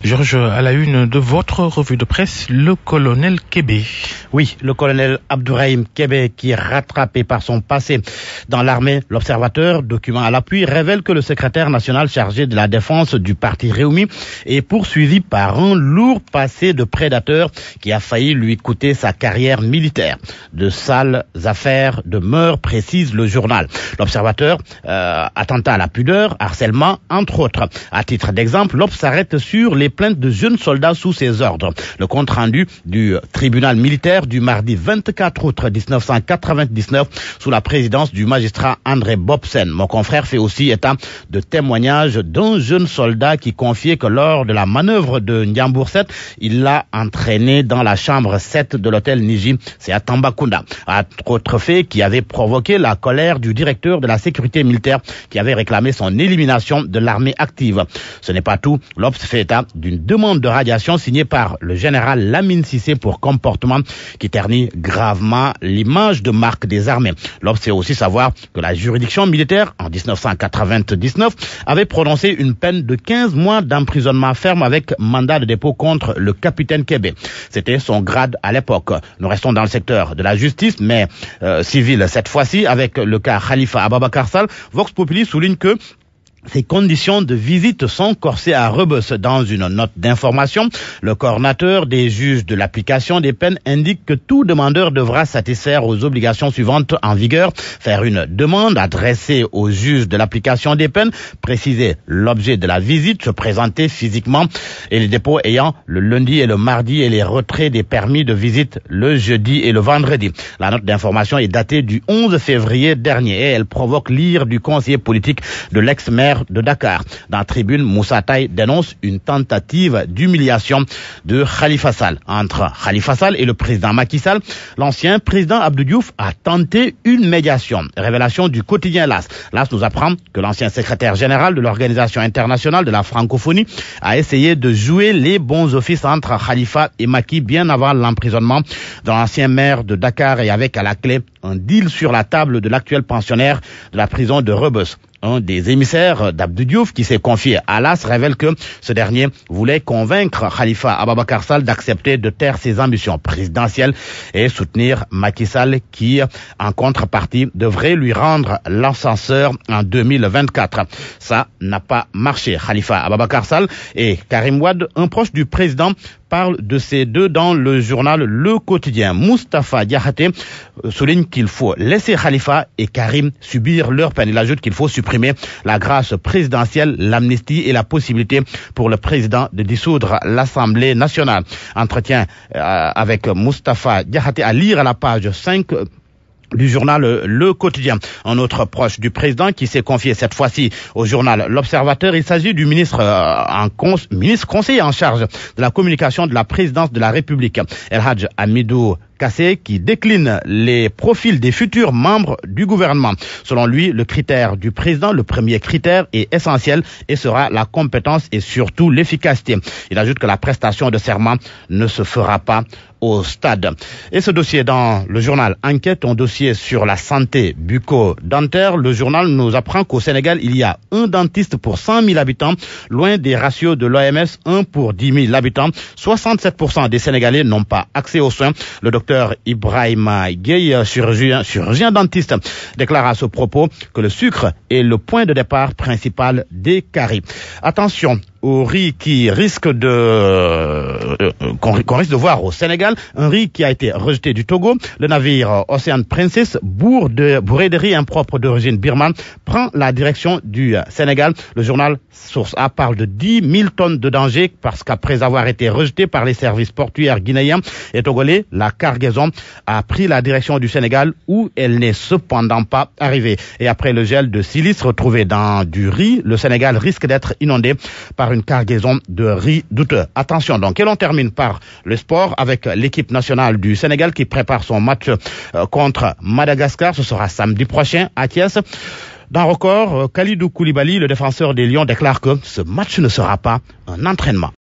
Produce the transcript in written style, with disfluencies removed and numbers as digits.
Georges, à la une de votre revue de presse, le colonel Kébé. Oui, le colonel Abdourahim Kébé, qui est rattrapé par son passé dans l'armée. L'Observateur, document à l'appui, révèle que le secrétaire national chargé de la défense du parti Réumi est poursuivi par un lourd passé de prédateur qui a failli lui coûter sa carrière militaire. De sales affaires de meurtre, précise le journal. L'Observateur, attentat à la pudeur, harcèlement, entre autres. À titre d'exemple, l'Obs s'arrête sur les plaintes de jeunes soldats sous ses ordres. Le compte rendu du tribunal militaire du mardi 24 août 1999 sous la présidence du magistrat André Bobsen. Mon confrère fait aussi état de témoignages d'un jeune soldat qui confiait que lors de la manœuvre de Ndiambour 7, il l'a entraîné dans la chambre 7 de l'hôtel Niji, c'est à Tambacounda. Autre fait qui avait provoqué la colère du directeur de la sécurité militaire qui avait réclamé son élimination de l'armée active. Ce n'est pas tout. L'Obs fait état d'une demande de radiation signée par le général Lamine Cissé pour comportement qui ternit gravement l'image de marque des armées. L'Obs fait aussi savoir que la juridiction militaire, en 1999, avait prononcé une peine de 15 mois d'emprisonnement ferme avec mandat de dépôt contre le capitaine Kébé. C'était son grade à l'époque. Nous restons dans le secteur de la justice, mais civile cette fois-ci, avec le cas Khalifa Ababakar Sall. Vox Populi souligne que ces conditions de visite sont corsées à Rebeuss. Dans une note d'information, le coordinateur des juges de l'application des peines indique que tout demandeur devra satisfaire aux obligations suivantes en vigueur, faire une demande adressée au juge de l'application des peines, préciser l'objet de la visite, se présenter physiquement et les dépôts ayant le lundi et le mardi et les retraits des permis de visite le jeudi et le vendredi. La note d'information est datée du 11 février dernier et elle provoque l'ire du conseiller politique de l'ex-maire de Dakar. Dans la tribune, Moussa Taye dénonce une tentative d'humiliation de Khalifa Sall. Entre Khalifa Sall et le président Macky Sall, l'ancien président Abdou Diouf a tenté une médiation. Révélation du quotidien LAS. LAS nous apprend que l'ancien secrétaire général de l'Organisation internationale de la francophonie a essayé de jouer les bons offices entre Khalifa et Macky bien avant l'emprisonnement de l'ancien maire de Dakar et avec à la clé un deal sur la table de l'actuel pensionnaire de la prison de Rebeuss. Un des émissaires d'Abdou Diouf qui s'est confié à l'AS révèle que ce dernier voulait convaincre Khalifa Ababakar Sall d'accepter de taire ses ambitions présidentielles et soutenir Macky Sall qui, en contrepartie, devrait lui rendre l'ascenseur en 2024. Ça n'a pas marché. Khalifa Ababakar Sall et Karim Wade, un proche du président, parle de ces deux dans le journal Le Quotidien. Moustapha Diakhaté souligne qu'il faut laisser Khalifa et Karim subir leur peine. Il ajoute qu'il faut supprimer la grâce présidentielle, l'amnistie et la possibilité pour le président de dissoudre l'Assemblée nationale. Entretien avec Moustapha Diakhaté à lire à la page 5 du journal Le Quotidien. Un autre proche du président qui s'est confié cette fois-ci au journal L'Observateur. Il s'agit du ministre conseiller en charge de la communication de la présidence de la République, El Hadj Hamidou Kassé, qui décline les profils des futurs membres du gouvernement. Selon lui, le critère du président, le premier critère est essentiel et sera la compétence et surtout l'efficacité. Il ajoute que la prestation de serment ne se fera pas au stade. Et ce dossier dans le journal Enquête, un dossier sur la santé bucco-dentaire. Le journal nous apprend qu'au Sénégal, il y a un dentiste pour 100 000 habitants, loin des ratios de l'OMS, 1 pour 10 000 habitants. 67% des Sénégalais n'ont pas accès aux soins. Le docteur Ibrahima Gueye, chirurgien dentiste, déclare à ce propos que le sucre est le point de départ principal des caries. Attention au riz qu'on risque de voir au Sénégal, un riz qui a été rejeté du Togo. Le navire Ocean Princess, bourré de riz impropre d'origine birmane, prend la direction du Sénégal. Le journal Source A parle de 10 000 tonnes de danger parce qu'après avoir été rejeté par les services portuaires guinéens et togolais, la cargaison a pris la direction du Sénégal où elle n'est cependant pas arrivée. Et après le gel de silice retrouvé dans du riz, le Sénégal risque d'être inondé par une cargaison de riz douteux. Attention donc, et l'on termine par le sport avec l'équipe nationale du Sénégal qui prépare son match contre Madagascar. Ce sera samedi prochain à Thiès. Dans Record, Kalidou Koulibaly, le défenseur des Lions, déclare que ce match ne sera pas un entraînement.